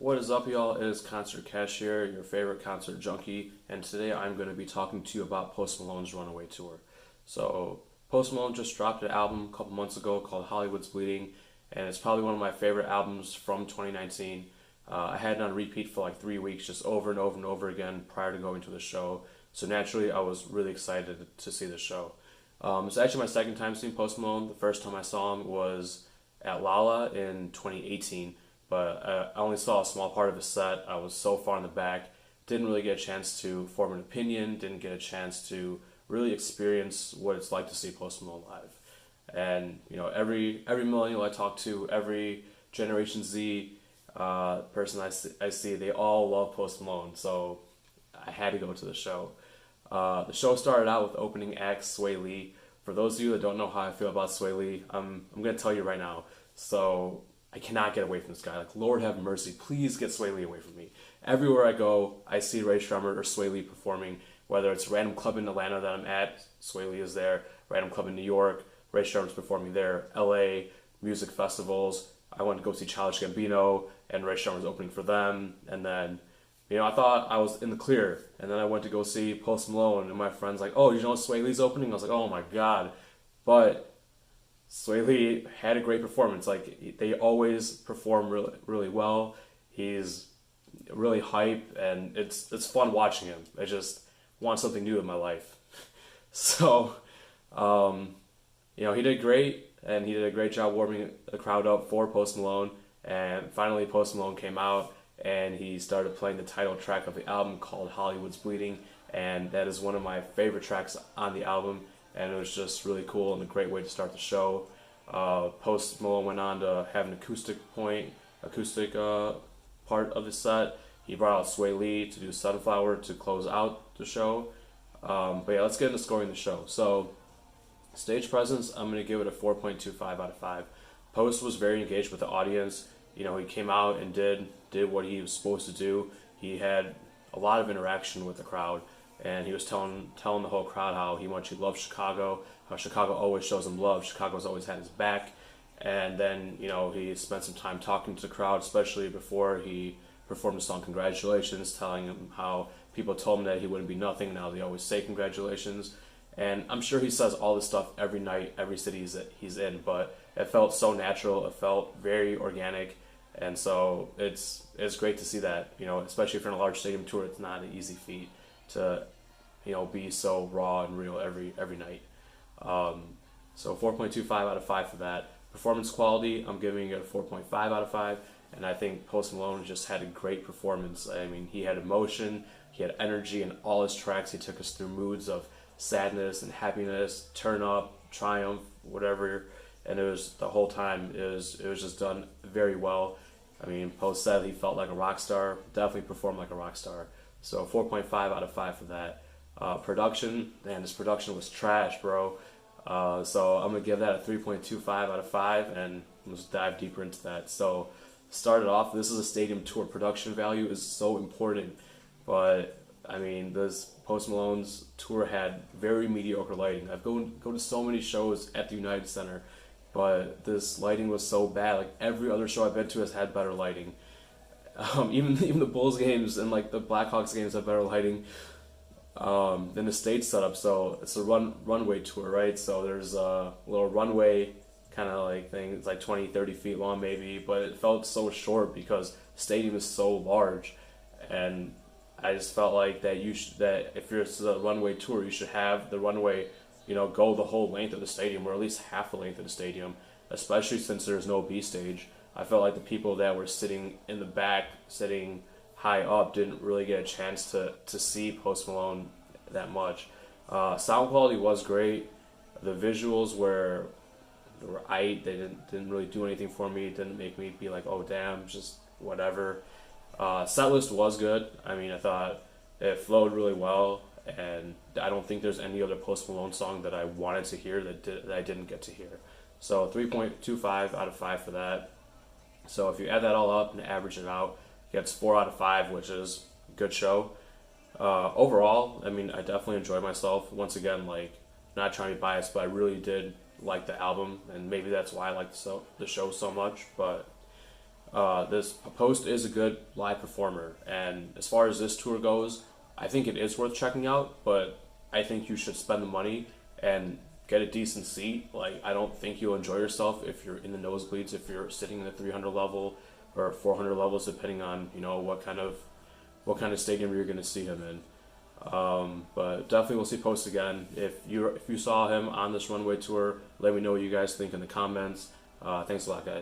What is up, y'all? It is ConcertKash here, your favorite concert junkie, and today I'm going to be talking to you about Post Malone's Runaway tour. So, Post Malone just dropped an album a couple months ago called Hollywood's Bleeding, and it's probably one of my favorite albums from 2019. I had it on repeat for like 3 weeks, just over and over and over again prior to going to the show. So naturally, I was really excited to see the show. It's actually my second time seeing Post Malone. The first time I saw him was at Lala in 2018, but I only saw a small part of his set. I was so far in the back, didn't really get a chance to form an opinion, didn't get a chance to really experience what it's like to see Post Malone live. And every millennial I talk to, every Generation Z person I see, they all love Post Malone. So I had to go to the show. The show started out with opening act Sway Lee. For those of you that don't know how I feel about Sway Lee, I'm gonna tell you right now. So I cannot get away from this guy. Like, Lord have mercy, please get Sway Lee away from me. Everywhere I go, I see Ray Shremmer or Sway Lee performing. Whether it's random club in Atlanta that I'm at, Sway Lee is there. Random club in New York, Ray Shremmer's performing there. LA, music festivals. I went to go see Childish Gambino, and Ray Shremmer's opening for them. And then, I thought I was in the clear. And then I went to go see Post Malone, and my friend's like, "Oh, you know Sway Lee's opening?" I was like, "Oh my god!" But Sway Lee had a great performance. Like, they always perform really, really well. He's really hype, and it's fun watching him. I just want something new in my life. So, he did great, and he did a great job warming the crowd up for Post Malone. And finally, Post Malone came out, and he started playing the title track of the album called Hollywood's Bleeding, and that is one of my favorite tracks on the album, and it was just really cool and a great way to start the show. Post Malone went on to have an acoustic part of the set. He brought out Sway Lee to do Sunflower to close out the show. But yeah, let's get into scoring the show. So, stage presence, I'm going to give it a 4.25 out of 5. Post was very engaged with the audience. He came out and did what he was supposed to do. He had a lot of interaction with the crowd, and he was telling the whole crowd how much he loves Chicago, how Chicago always shows him love. Chicago's always had his back. And then, he spent some time talking to the crowd, especially before he performed the song Congratulations, telling him how people told him that he wouldn't be nothing, now they always say congratulations. And I'm sure he says all this stuff every night, every city he's in, but it felt so natural, it felt very organic, and so it's great to see that, especially if you're in a large stadium tour. It's not an easy feat to, be so raw and real every night. So 4.25 out of 5 for that. Performance quality, I'm giving it a 4.5 out of 5, and I think Post Malone just had a great performance. I mean, he had emotion, he had energy in all his tracks. He took us through moods of sadness and happiness, turn up, triumph, whatever, and it was the whole time. It was just done very well. I mean, Post said he felt like a rock star, definitely performed like a rock star. So 4.5 out of 5 for that. Production, man, this production was trash, bro. So I'm gonna give that a 3.25 out of 5, and let's dive deeper into that. So, started off, this is a stadium tour. Production value is so important, but I mean, this Post Malone's tour had very mediocre lighting. I've go to so many shows at the United Center, but this lighting was so bad. Like, every other show I've been to has had better lighting. Even the Bulls games and like the Blackhawks games have better lighting than the stage setup. So it's a runway tour, right? So there's a little runway kind of like thing. It's like 20, 30 feet long maybe, but it felt so short because the stadium is so large. And I just felt like that if you're a runway tour, you should have the runway, go the whole length of the stadium, or at least half the length of the stadium, especially since there's no B stage. I felt like the people that were sitting in the back, sitting high up, didn't really get a chance to see Post Malone that much. Sound quality was great. The visuals were aight. They didn't really do anything for me. It didn't make me be like, oh damn, just whatever. Set list was good. I mean, I thought it flowed really well, and I don't think there's any other Post Malone song that I wanted to hear that I didn't get to hear. So 3.25 out of 5 for that. So if you add that all up and average it out, it gets 4 out of 5, which is a good show. Overall, I mean, I definitely enjoyed myself. Once again, like, not trying to be biased, but I really did like the album, and maybe that's why I like the show so much. But this Post is a good live performer, and as far as this tour goes, I think it is worth checking out. But I think you should spend the money and get a decent seat. Like, I don't think you'll enjoy yourself if you're in the nosebleeds, if you're sitting in the 300 level or 400 levels, depending on what kind of stadium you're going to see him in. But definitely we'll see Post again. If you saw him on this Runaway tour, let me know what you guys think in the comments. Thanks a lot, guys.